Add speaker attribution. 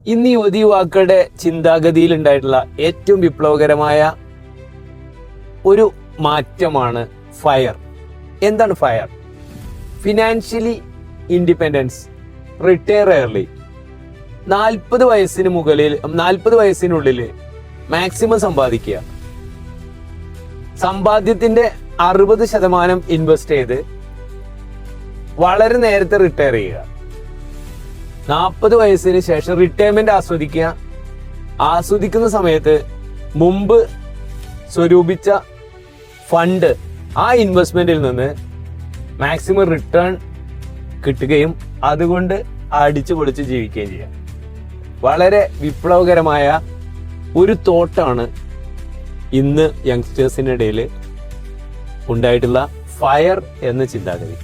Speaker 1: ഇന്ന് യുവതിയുവാക്കളുടെ ചിന്താഗതിയിൽ ഉണ്ടായിട്ടുള്ള ഏറ്റവും വിപ്ലവകരമായ ഒരു മാറ്റമാണ് ഫയർ. എന്താണ് fire? Financially independence, retire early. 40 വയസ്സിനുള്ളിൽ മാക്സിമം സമ്പാദിക്കുക. സമ്പാദ്യത്തിന്റെ 60% ഇൻവെസ്റ്റ് ചെയ്ത് വളരെ നേരത്തെ റിട്ടയർ ചെയ്യുക. 40 വയസ്സിന് ശേഷം റിട്ടയർമെന്റ് ആസ്വദിക്കുക. ആസ്വദിക്കുന്ന സമയത്ത് മുമ്പ് സ്വരൂപിച്ച ഫണ്ട്, ആ ഇൻവെസ്റ്റ്മെന്റിൽ നിന്ന് മാക്സിമം റിട്ടേൺ കിട്ടുകയും അതുകൊണ്ട് അടിച്ചു പൊളിച്ച് ജീവിക്കുകയും ചെയ്യാം. വളരെ വിപ്ലവകരമായ ഒരു തോട്ടാണ് ഇന്ന് യങ്സ്റ്റേഴ്സിനിടയിൽ ഉണ്ടായിട്ടുള്ള ഫയർ എന്ന ചിന്താഗതി.